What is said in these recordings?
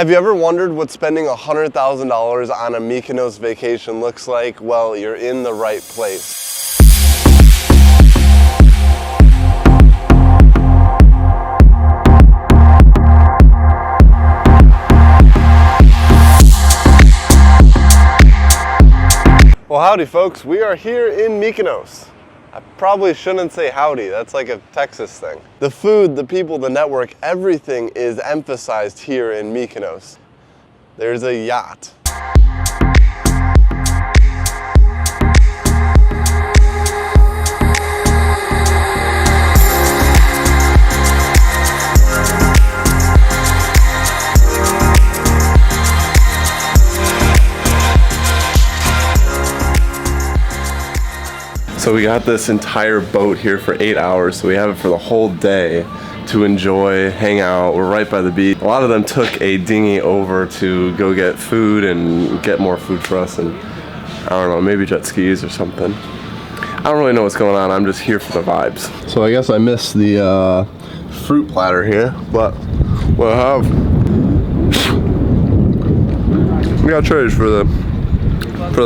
Have you ever wondered what spending $100,000 on a Mykonos vacation looks like? Well, you're in the right place. Well, howdy folks, we are here in Mykonos. I probably shouldn't say howdy, that's like a Texas thing. The food, the people, the network, everything is emphasized here in Mykonos. There's a yacht. So we got this entire boat here for 8 hours, so we have it for the whole day to enjoy, hang out. We're right by the beach. A lot of them took a dinghy over to go get food and get more food for us, and I don't know, maybe jet skis or something. I don't really know what's going on, I'm just here for the vibes. So I guess I missed the fruit platter here, but we'll have, we got trays for the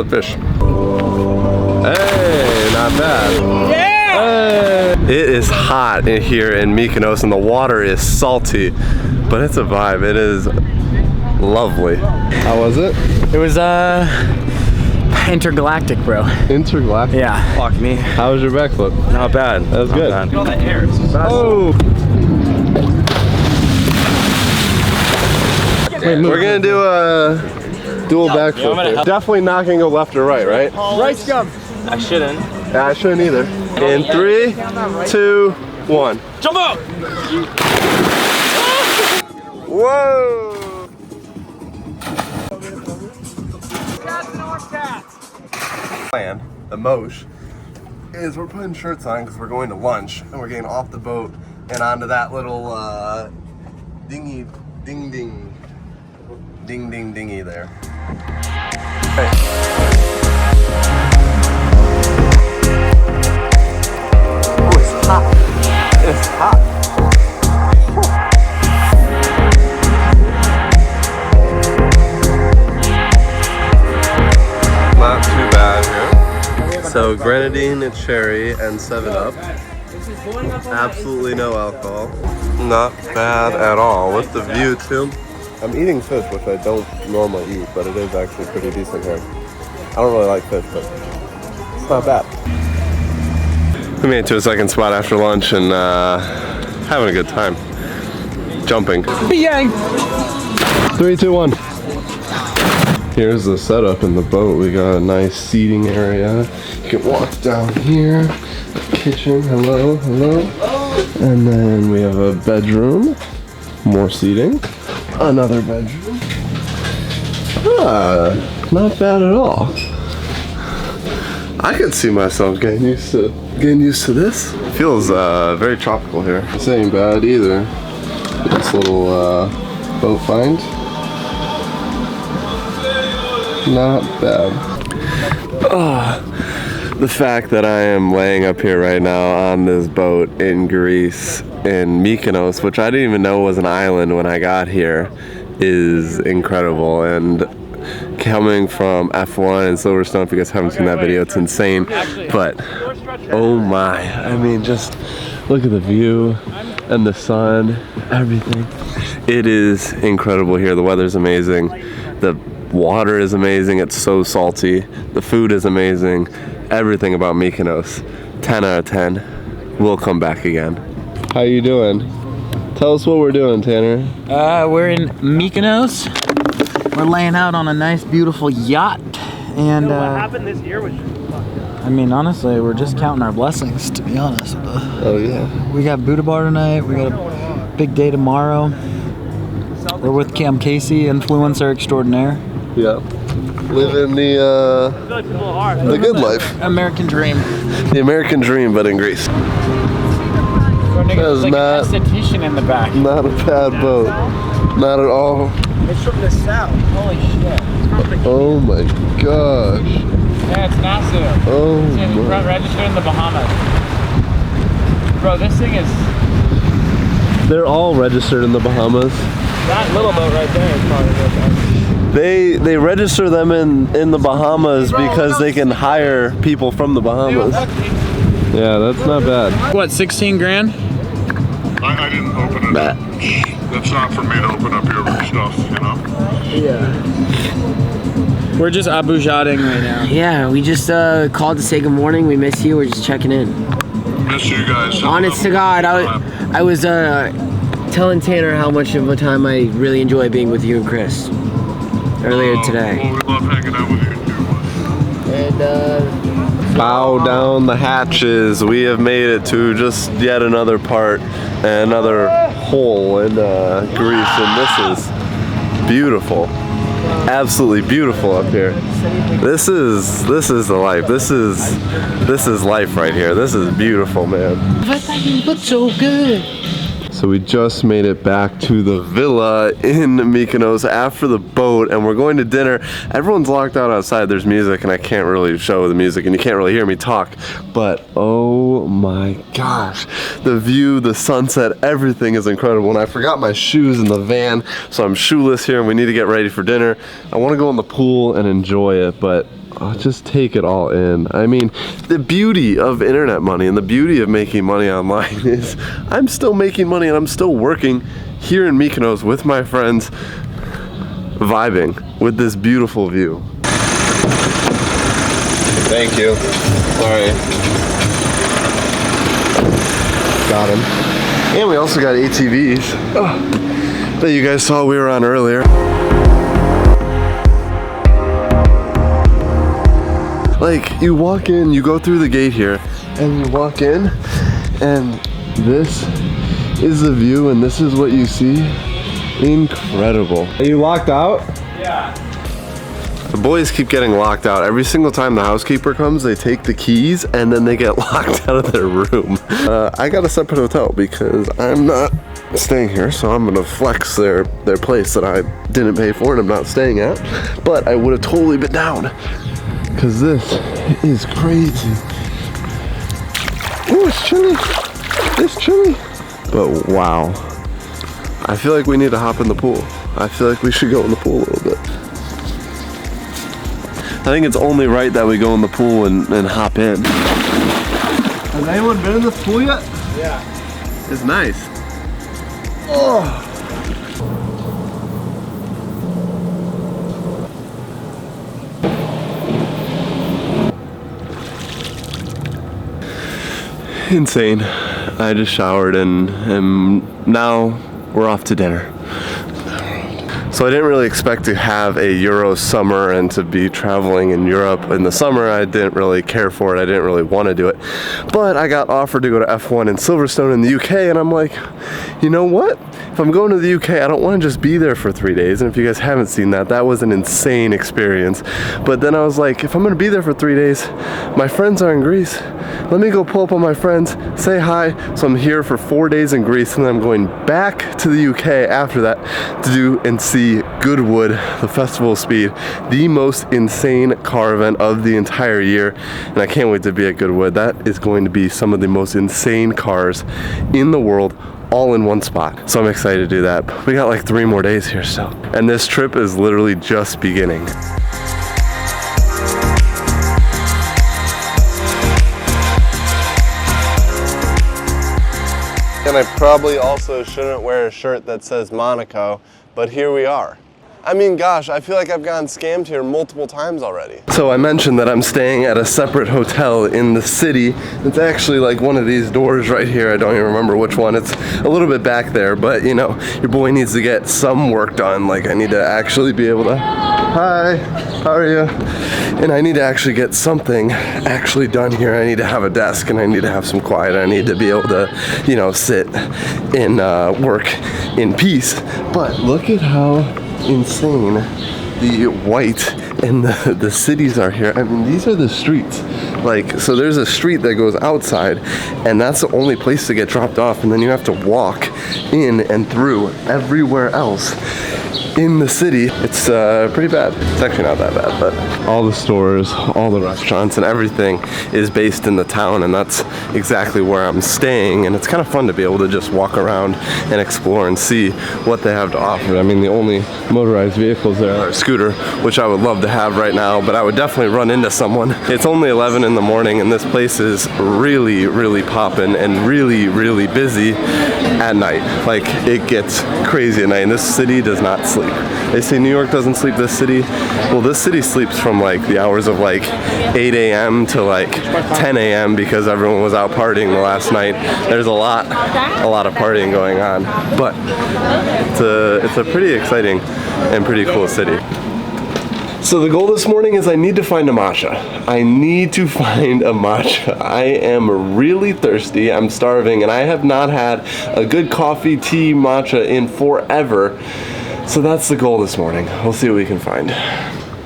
fish. Hey, not bad. Yeah! Hey. It is hot in here in Mykonos and the water is salty, but it's a vibe. It is lovely. How was it? It was intergalactic, bro. Intergalactic? Yeah. Fuck me. How was your backflip? Not bad. That was good. Look at all that air. Oh! We're gonna do a dual backflip here. Definitely not gonna go left or right, right? Right scum. I shouldn't. Yeah, I shouldn't either. In 3, 2, 1. Jump out! Whoa! Plan, the Mosh, is we're putting shirts on because we're going to lunch and we're getting off the boat and onto that little dinghy there. Hey. Hot. It's hot. Not too bad here. So grenadine, cherry, and 7-Up. Absolutely no alcohol. Not bad at all. With the view too. I'm eating fish, which I don't normally eat, but it is actually pretty decent here. I don't really like fish, but it's not bad. We made it to a second spot after lunch and having a good time. Jumping. Yang. 3, 2, 1. Here's the setup in the boat. We got a nice seating area. You can walk down here. Kitchen, hello, hello. And then we have a bedroom. More seating. Another bedroom. Not bad at all. I could see myself getting used to this. Feels very tropical here. This ain't bad either. This little boat find. Not bad. The fact that I am laying up here right now on this boat in Greece, in Mykonos, which I didn't even know was an island when I got here, is incredible. And coming from F1 and Silverstone, if you guys haven't seen that video, it's insane. But oh my, I mean, just look at the view and the sun, everything. It is incredible here. The weather's amazing. The water is amazing. It's so salty. The food is amazing. Everything about Mykonos, 10 out of 10. We'll come back again. How you doing? Tell us what we're doing, Tanner. We're in Mykonos. We're laying out on a nice, beautiful yacht, and what happened this year was I mean, honestly, we're just counting our blessings, to be honest. Oh yeah. We got Buddha Bar tonight. We got a big day tomorrow. We're with Cam Casey, influencer extraordinaire. Yeah. Living the good life. American dream. The American dream, but in Greece. There's like an esthetician in the back. Not a bad boat. Not at all. It's from the south. Holy shit. Oh my gosh. Yeah, it's massive. Oh my. Registered in the Bahamas. Bro, this thing is... They're all registered in the Bahamas. That little boat right there is probably the best. They register them in the Bahamas because they can hire people from the Bahamas. Yeah, that's not bad. What, 16 grand? I didn't open it up. That's not for me to open up your stuff, you know? Yeah. We're just Abu Dhabi right now. Yeah, we just called to say good morning. We miss you. We're just checking in. Miss you guys. Honest to God, I was telling Tanner how much of a time I really enjoy being with you and Chris earlier today. Well, we love hanging out with you too. And Bow down the hatches. We have made it to just yet another part, another hole in Greece, and this is beautiful. Absolutely beautiful up here. This is the life. This is life right here. This is beautiful, man. but so good. So we just made it back to the villa in Mykonos after the boat, and we're going to dinner. Everyone's locked out outside. There's music, and I can't really show the music, and you can't really hear me talk. But oh my gosh, the view, the sunset, everything is incredible. And I forgot my shoes in the van, so I'm shoeless here, and we need to get ready for dinner. I want to go in the pool and enjoy it, but I'll just take it all in. I mean, the beauty of internet money and the beauty of making money online is I'm still making money and I'm still working here in Mykonos with my friends, vibing with this beautiful view. Thank you. Sorry. Got him. And we also got ATVs that you guys saw we were on earlier. Like, you walk in, you go through the gate here, and you walk in, and this is the view, and this is what you see. Incredible. Are you locked out? Yeah. The boys keep getting locked out. Every single time the housekeeper comes, they take the keys, and then they get locked out of their room. I got a separate hotel because I'm not staying here, so I'm gonna flex their place that I didn't pay for and I'm not staying at. But I would have totally been down. Cause this is crazy. Ooh, it's chilly. It's chilly. But wow. I feel like we need to hop in the pool. I feel like we should go in the pool a little bit. I think it's only right that we go in the pool and hop in. Has anyone been in this pool yet? Yeah. It's nice. Oh. Insane. I just showered and now we're off to dinner. So I didn't really expect to have a Euro summer and to be traveling in Europe in the summer. I didn't really care for it. I didn't really want to do it. But I got offered to go to F1 in Silverstone in the UK, and I'm like, you know what? If I'm going to the UK, I don't want to just be there for 3 days. And if you guys haven't seen that, that was an insane experience. But then I was like, if I'm going to be there for 3 days, my friends are in Greece. Let me go pull up on my friends, say hi. So I'm here for 4 days in Greece, and then I'm going back to the UK after that to do and see Goodwood, the Festival of Speed, the most insane car event of the entire year. And I can't wait to be at Goodwood. That is going to be some of the most insane cars in the world, all in one spot. So I'm excited to do that. But we got like 3 more days here still. And this trip is literally just beginning. And I probably also shouldn't wear a shirt that says Monaco, but here we are. I mean, gosh, I feel like I've gotten scammed here multiple times already. So I mentioned that I'm staying at a separate hotel in the city. It's actually like one of these doors right here. I don't even remember which one. It's a little bit back there, but you know, your boy needs to get some work done. Like I need to actually be able to, hi, how are you? And I need to actually get something actually done here. I need to have a desk and I need to have some quiet. I need to be able to, you know, sit and work in peace. But look at how insane the white and the cities are here. I mean, these are the streets. Like, so there's a street that goes outside and that's the only place to get dropped off, and then you have to walk in and through everywhere else in the city. It's pretty bad. It's actually not that bad, but all the stores, all the restaurants, and everything is based in the town, and that's exactly where I'm staying. And it's kind of fun to be able to just walk around and explore and see what they have to offer. I mean, the only motorized vehicles there are a scooter, which I would love to have right now, but I would definitely run into someone. It's only 11 in the morning, and this place is really, really popping and really, really busy at night. Like, it gets crazy at night, and this city does not sleep. They say New York doesn't sleep, this city. Well, this city sleeps from like the hours of like 8 a.m. to like 10 a.m. because everyone was out partying the last night. There's a lot of partying going on, but it's a pretty exciting and pretty cool city. So the goal this morning is I need to find a matcha. I need to find a matcha. I am really thirsty, I'm starving, and I have not had a good coffee, tea, matcha in forever. So that's the goal this morning. We'll see what we can find.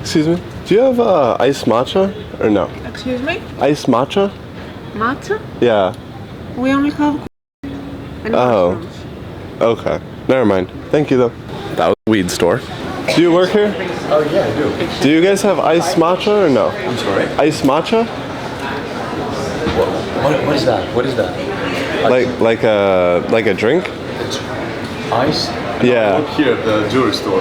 Excuse me? Do you have iced matcha or no? Excuse me? Iced matcha? Matcha? Yeah. We only have and Oh. mushrooms. Okay. Never mind. Thank you though. That was a weed store. Do you work here? Oh yeah, I do. Do you guys have iced matcha or no? I'm sorry? Iced matcha? What is that? What is that? Like a drink? Ice? Yeah. Here at the jewelry store.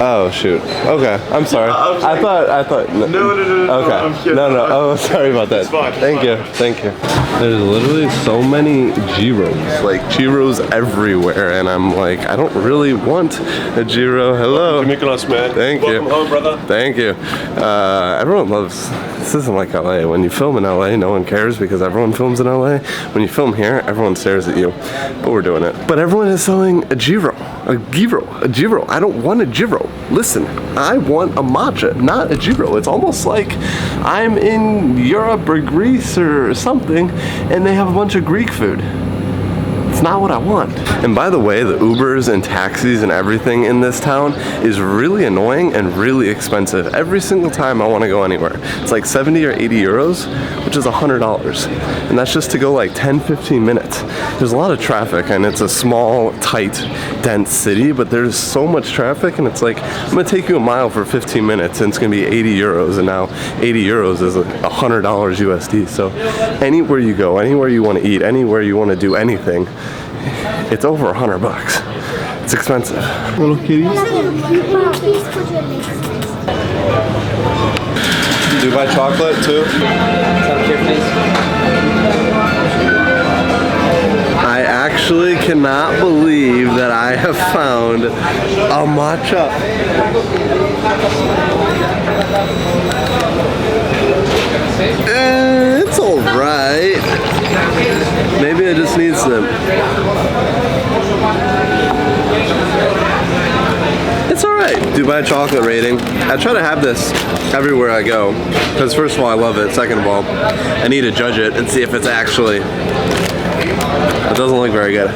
Oh shoot. Okay. I'm sorry. I thought. No. Okay. I'm here. No. Oh, sorry about that. It's fine. Thank you. There's literally so many gyros, like gyros everywhere, and I'm like, I don't really want a gyro. Hello. Mykonos, man. Thank you. Welcome home, brother. Thank you. Everyone loves. This isn't like LA. When you film in LA, no one cares because everyone films in LA. When you film here, everyone stares at you. But we're doing it. But everyone is selling a gyro. A gyro. I don't want a gyro. Listen, I want a matcha, not a gyro. It's almost like I'm in Europe or Greece or something, and they have a bunch of Greek food. It's not what I want. And by the way, the Ubers and taxis and everything in this town is really annoying and really expensive. Every single time I want to go anywhere, it's like 70 or 80 euros, which is $100. And that's just to go like 10-15 minutes. There's a lot of traffic, and it's a small, tight, dense city, but there's so much traffic, and it's like, I'm gonna take you a mile for 15 minutes, and it's gonna be 80 euros, and now 80 euros is $100 USD. So anywhere you go, anywhere you want to eat, anywhere you want to do anything, it's over $100. It's expensive. Little kitties. Do you buy chocolate too? I actually cannot believe that I have found a matcha. It's alright. Maybe I just need some. It's alright. Dubai chocolate rating. I try to have this everywhere I go. Because first of all, I love it. Second of all, I need to judge it and see if it's actually. It doesn't look very good.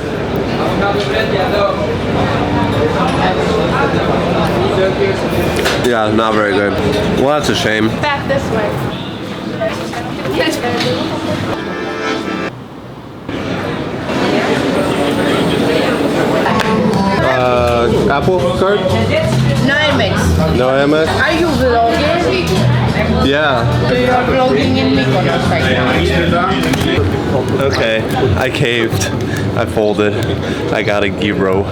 Yeah, not very good. Well, that's a shame. Back this way. Apple card? No Amex. No Amex? Are you vlogging? Yeah. So you are vlogging in Mykonos right now. Okay, I caved. I folded. I got a gyro.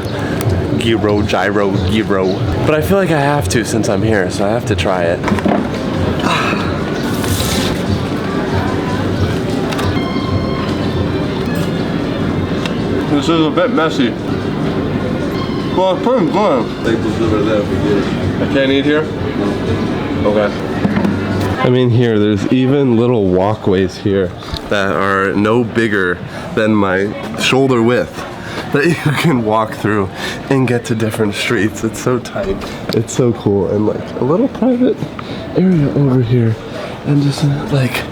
But I feel like I have to since I'm here, so I have to try it. This is a bit messy. Well, it's pretty good. I can't eat here? Okay. I mean, here, there's even little walkways here that are no bigger than my shoulder width that you can walk through and get to different streets. It's so tight. It's so cool. And like a little private area over here. And just like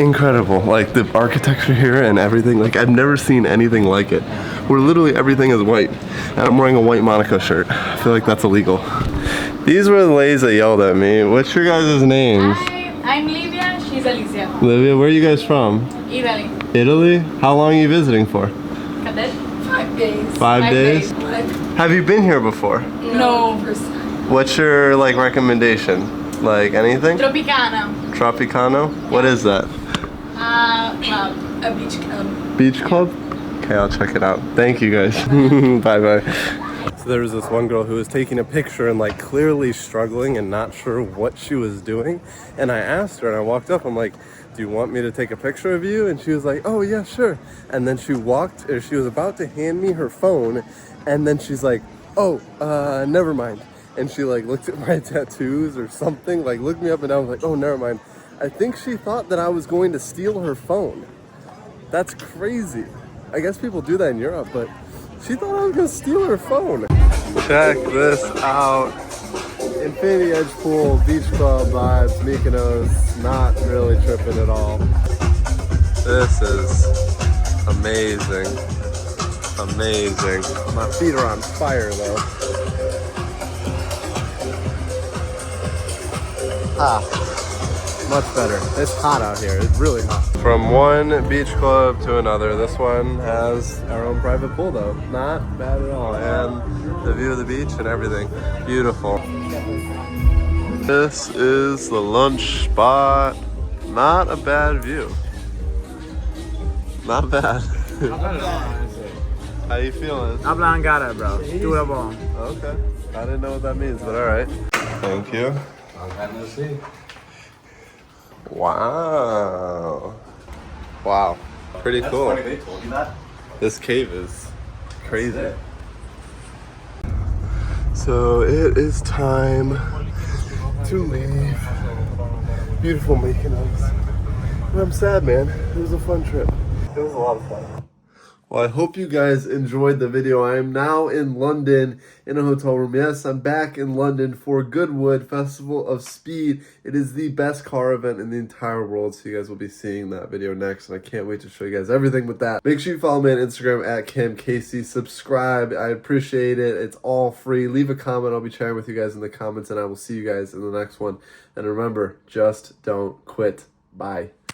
incredible. Like the architecture here and everything. Like I've never seen anything like it. Where literally everything is white. And I'm wearing a white Monaco shirt. I feel like that's illegal. These were the ladies that yelled at me. What's your guys' names? I'm Livia, she's Alicia. Livia, where are you guys from? Italy. Italy? How long are you visiting for? 5 days. 5 days? Have you been here before? No. What's your like recommendation? Like anything? Tropicana. Tropicano? What is that? Club. A beach club. Beach club? Okay, I'll check it out. Thank you guys. Bye bye. So there was this one girl who was taking a picture and like clearly struggling and not sure what she was doing. And I asked her and I walked up, I'm like, do you want me to take a picture of you? And she was like, oh yeah, sure. And then she was about to hand me her phone. And then she's like, oh, never mind. And she like looked at my tattoos or something, like looked me up and down, like, oh, never mind. I think she thought that I was going to steal her phone. That's crazy. I guess people do that in Europe, but she thought I was gonna steal her phone. Check this out. Infinity Edge Pool, Beach Club vibes, Mykonos, not really tripping at all. This is amazing. Amazing. My feet are on fire though. Much better. It's hot out here. It's really hot. From one beach club to another, this one has our own private pool though. Not bad at all. And the view of the beach and everything. Beautiful. This is the lunch spot. Not a bad view. Not bad. How you feeling? Habla Angara, bro. Do it all. Okay. I didn't know what that means, but alright. Thank you. Wow. Wow. Pretty cool. Funny they told you that. This cave is crazy. So it is time to leave. Beautiful Mykonos. And I'm sad, man. It was a fun trip. It was a lot of fun. Well, I hope you guys enjoyed the video. I am now in London in a hotel room. Yes, I'm back in London for Goodwood Festival of Speed. It is the best car event in the entire world, so you guys will be seeing that video next, and I can't wait to show you guys everything with that. Make sure you follow me on Instagram at CamCasey. Subscribe. I appreciate it. It's all free. Leave a comment. I'll be chatting with you guys in the comments, and I will see you guys in the next one. And remember, just don't quit. Bye.